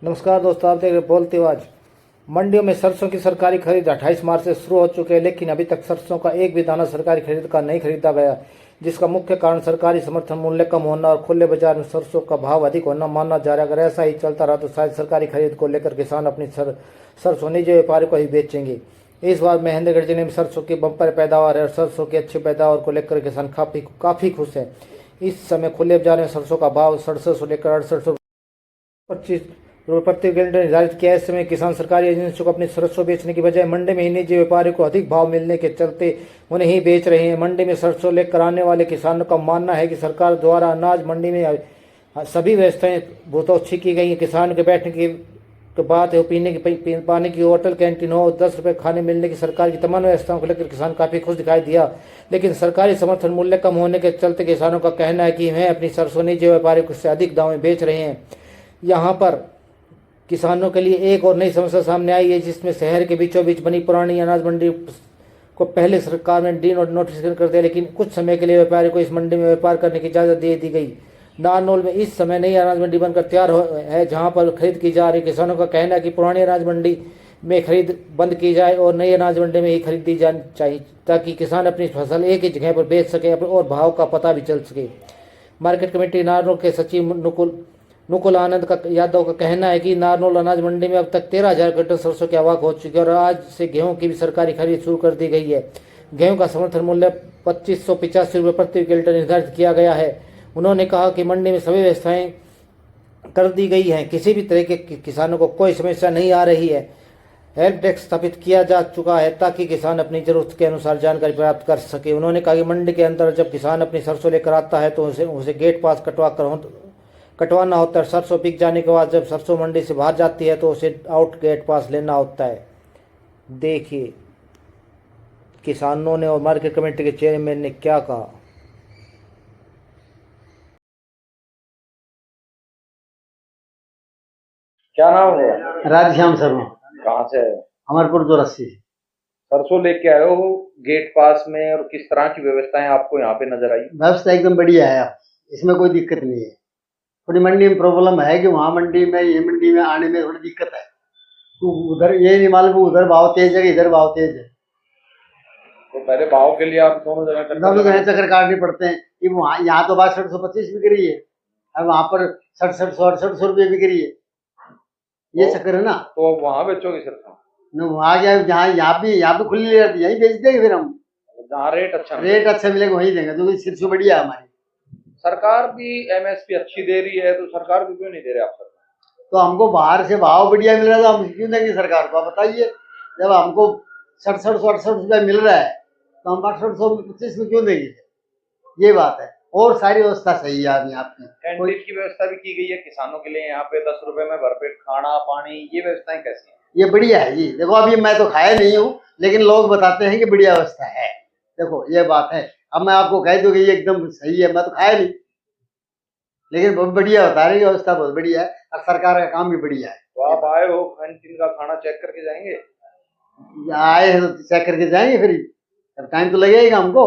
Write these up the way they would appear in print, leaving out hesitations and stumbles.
नमस्कार दोस्तों, आप देख रहे बोलते आज। मंडियों में सरसों की सरकारी खरीद 28 मार्च से शुरू हो चुकी है, लेकिन अभी तक सरसों का एक भी दाना सरकारी खरीद का नहीं खरीदा गया, जिसका मुख्य कारण सरकारी समर्थन मूल्य कम होना और खुले बाजार में सरसों का भाव अधिक होना माना जा रहा है। अगर ऐसा ही चलता रहा तो शायद सरकारी खरीद को लेकर किसान अपनी सरसों निजी व्यापारी को ही बेचेंगे। इस बार महेंद्रगढ़ जिले में सरसों की बम्पर पैदावार है और सरसों की अच्छी पैदावार को लेकर किसान काफी खुश है। इस समय खुले बाजार में सरसों का भाव 67 से लेकर 68 ₹25 प्रति क्विंटल निर्धारित किया है। इस समय किसान सरकारी एजेंसियों को अपनी सरसों बेचने की बजाय मंडी में ही निजी व्यापारियों को अधिक भाव मिलने के चलते उन्हें ही बेच रहे हैं। मंडी में सरसों लेकर आने वाले किसानों का मानना है कि सरकार द्वारा अनाज मंडी में सभी व्यवस्थाएं बहुत अच्छी की गई हैं। किसान के बैठने की बात है, पीने की पानी की होटल कैंटीन हो, 10 रुपये खाने मिलने की सरकार की तमाम व्यवस्थाओं को लेकर किसान काफ़ी खुश दिखाई दिया। लेकिन सरकारी समर्थन मूल्य कम होने के चलते किसानों का कहना है कि वह अपनी सरसों निजी व्यापारियों से अधिक दाम में बेच रहे हैं। यहाँ पर किसानों के लिए एक और नई समस्या सामने आई है, जिसमें शहर के बीचों बीच बनी पुरानी अनाज मंडी को पहले सरकार ने नोटिफिकेशन कर दिया, लेकिन कुछ समय के लिए व्यापारी को इस मंडी में व्यापार करने की इजाज़त दे दी गई। नारनौल में इस समय नई अनाज मंडी बनकर तैयार है, जहां पर खरीद की जा रही। किसानों का कहना है कि पुरानी अनाज मंडी में खरीद बंद की जाए और नई अनाज मंडी में ही खरीदी जानी चाहिए, ताकि किसान अपनी फसल एक ही जगह पर बेच सके और भाव का पता भी चल सके। मार्केट कमेटी नारनौल के सचिव नुकुल आनंद यादव का कहना है कि नारनौल अनाज मंडी में अब तक 13,000 क्विंटल सरसों की आवक हो चुकी है और आज से गेहूं की भी सरकारी खरीद शुरू कर दी गई है। गेहूं का समर्थन मूल्य 2585 रुपये प्रति क्विंटल निर्धारित किया गया है। उन्होंने कहा कि मंडी में सभी व्यवस्थाएं कर दी गई हैं, किसी भी तरह के किसानों को कोई समस्या नहीं आ रही है। हेल्प डेस्क स्थापित किया जा चुका है ताकि किसान अपनी जरूरत के अनुसार जानकारी प्राप्त कर सके। उन्होंने कहा कि मंडी के अंदर जब किसान अपनी सरसों लेकर आता है तो उसे गेट पास कटवाना होता है। सरसों बिक जाने के बाद जब सरसों मंडी से बाहर जाती है तो उसे आउट गेट पास लेना होता है। देखिए किसानों ने और मार्केट कमेटी के चेयरमैन ने क्या कहा। क्या नाम है? राधेश्याम शर्मा। कहाँ से है? अमरपुर जो रस्सी। सरसों लेके आए हो गेट पास में, और किस तरह की व्यवस्थाएं आपको यहाँ पे नजर आई? व्यवस्था एकदम बढ़िया है, इसमें कोई दिक्कत नहीं है। थोड़ी मंडी में प्रॉब्लम है कि वहाँ मंडी में ये मंडी में आने में थोड़ी दिक्कत है, तो उधर ये नहीं मालूम उधर भाव तेज है कि इधर भाव तेज है। तो पहले भाव के लिए आप दोनों जगह चक्कर काटने पड़ते हैं कि वहाँ यहाँ तो बात 6725 बिक रही है और वहाँ पर 6700 रुपये बिक रही है। ये चक्कर है ना। तो वहाँ बेचोगे सरसों? वहाँ क्या, जहाँ यहाँ भी खुली ले जाती है, यही बेच देंगे फिर हम। जहाँ रेट अच्छा मिलेगा वहीं देंगे, जो सिरसों बढ़िया है हमारी। सरकार भी एमएसपी अच्छी दे रही है, तो सरकार भी क्यों नहीं दे रहे आप सरकार? तो हमको बाहर से भाव बढ़िया मिल रहा था, हम क्यों देंगे सरकार को? बताइए, जब हमको 6768 रुपया मिल रहा है तो हम 6825 में क्यों देंगे? ये बात है। और सारी व्यवस्था सही है अभी आपकी। कैंटीन की व्यवस्था भी की गई है किसानों के लिए, यहाँ पे 10 रुपए में भरपेट खाना पानी, ये व्यवस्थाएं कैसी है? ये बढ़िया है जी। देखो अभी मैं तो खाया नहीं हूँ, लेकिन लोग बताते हैं कि बढ़िया व्यवस्था है। देखो ये बात है। अब मैं आपको कह दूं कि ये एकदम सही है, मैं तो खाया नहीं, लेकिन बहुत बढ़िया बता रही है, व्यवस्था बहुत बढ़िया है और सरकार का काम भी बढ़िया है। तो आप आए हो, कैंटीन का खाना चेक करके जाएंगे? आए हैं तो चेक करके जाएंगे, फिर टाइम तो लगेगा हमको।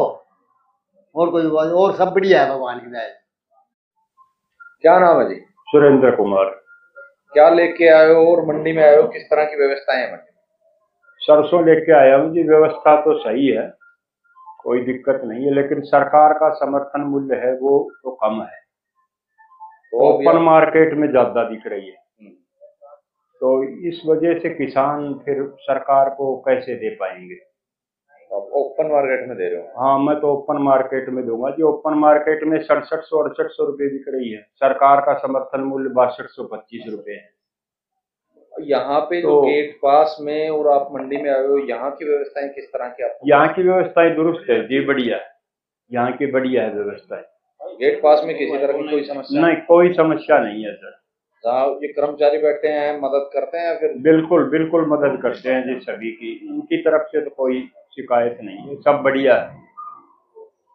और सब बढ़िया है, भगवान की दया। क्या नाम है जी? सुरेंद्र कुमार। क्या लेके आए हो और मंडी में आए हो, किस तरह की व्यवस्थाएं है मंडी में? सरसों लेके आया हूँ जी। व्यवस्था तो सही है, कोई दिक्कत नहीं है, लेकिन सरकार का समर्थन मूल्य है वो तो कम है, तो ओपन मार्केट में ज्यादा दिख रही है। तो इस वजह से किसान फिर सरकार को कैसे दे पाएंगे? आप ओपन मार्केट में दे रहे हो? हाँ, मैं तो ओपन मार्केट में दूंगा जी। ओपन मार्केट में 6700-6800 रुपये बिक रही है, सरकार का समर्थन मूल्य 6225 रुपये है। यहाँ पे जो गेट पास में और आप मंडी में आए हो, यहाँ की व्यवस्थाएं किस तरह की? आप यहाँ की व्यवस्थाएं दुरुस्त है जी, बढ़िया है, यहाँ की बढ़िया है व्यवस्थाएं। गेट पास में किसी तरह की कोई समस्या नहीं, कोई समस्या नहीं है सर। जहाँ ये कर्मचारी बैठे हैं मदद करते हैं फिर? बिल्कुल मदद करते हैं जी सभी की, उनकी तरफ से तो कोई शिकायत नहीं है, सब बढ़िया है।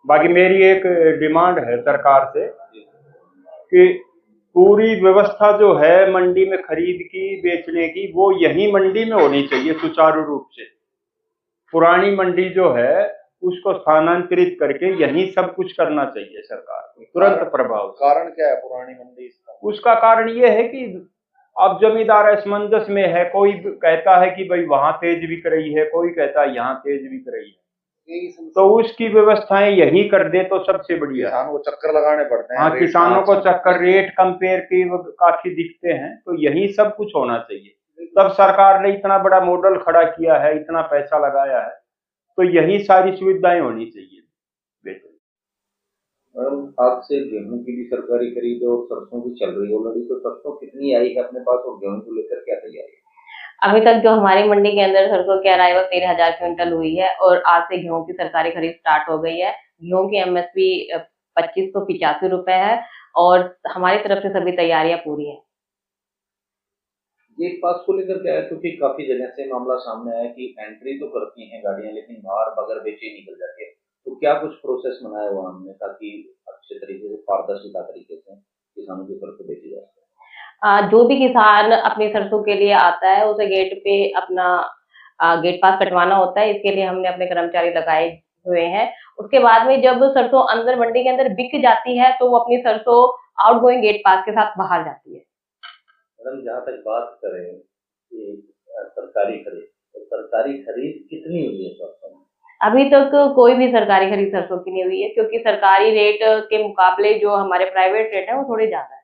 बाकी मेरी एक डिमांड है सरकार से कि पूरी व्यवस्था जो है मंडी में खरीद की बेचने की, वो यही मंडी में होनी चाहिए सुचारू रूप से। पुरानी मंडी जो है उसको स्थानांतरित करके यही सब कुछ करना चाहिए सरकार को तुरंत प्रभाव। कारण क्या है पुरानी मंडी? उसका कारण ये है कि अब जमींदार असमंजस में है, कोई कहता है कि भाई वहां तेज बिक रही है, कोई कहता है यहाँ तेज बिक रही है, तो उसकी व्यवस्थाएं यही कर दे तो सबसे बढ़िया। किसानों को चक्कर लगाने पड़ते हैं। हाँ, किसानों को चक्कर, रेट कंपेयर की काफी दिखते हैं, तो यही सब कुछ होना चाहिए। तब सरकार ने इतना बड़ा मॉडल खड़ा किया है, इतना पैसा लगाया है, तो यही सारी सुविधाएं होनी चाहिए। मैडम, आज से गेहूं की भी सरकारी खरीद और सरसों की चल रही है ऑलरेडी, तो सरसों कितनी आई है अपने पास और गेहूं को लेकर क्या तैयारी है? अभी तक जो हमारी मंडी के अंदर सरसों की अराइवल 13,000 क्विंटल हुई है और आज से गेहूं की सरकारी खरीद स्टार्ट हो गई है। गेहूं की एमएसपी 2585 रुपए है और हमारी तरफ से सभी तैयारियां पूरी है। गेट पास को लेकर क्या है, क्योंकि काफी जगह से मामला सामने आया कि एंट्री तो करती हैं गाड़ियां लेकिन बाहर बगैर बेचे निकल जाती है, तो क्या कुछ प्रोसेस बनाया हुआ हमने ताकि अच्छे तरीके से, पारदर्शिता तरीके से किसानों की सरसों बेची जा सके? जो भी किसान अपनी सरसों के लिए आता है उसे गेट पे अपना गेट पास कटवाना होता है। इसके लिए हमने अपने कर्मचारी लगाए हुए हैं। उसके बाद में जब सरसों अंदर मंडी के अंदर बिक जाती है तो वो अपनी सरसों आउटगोइंग गेट पास के साथ बाहर जाती है। मैडम, जहाँ तक बात करें कि सरकारी खरीद, तो सरकारी खरीद कितनी हुई है सरसों में? अभी तक कोई भी सरकारी खरीद सरसों की नहीं हुई है, क्योंकि सरकारी रेट के मुकाबले जो हमारे प्राइवेट रेट है वो थोड़े ज्यादा है।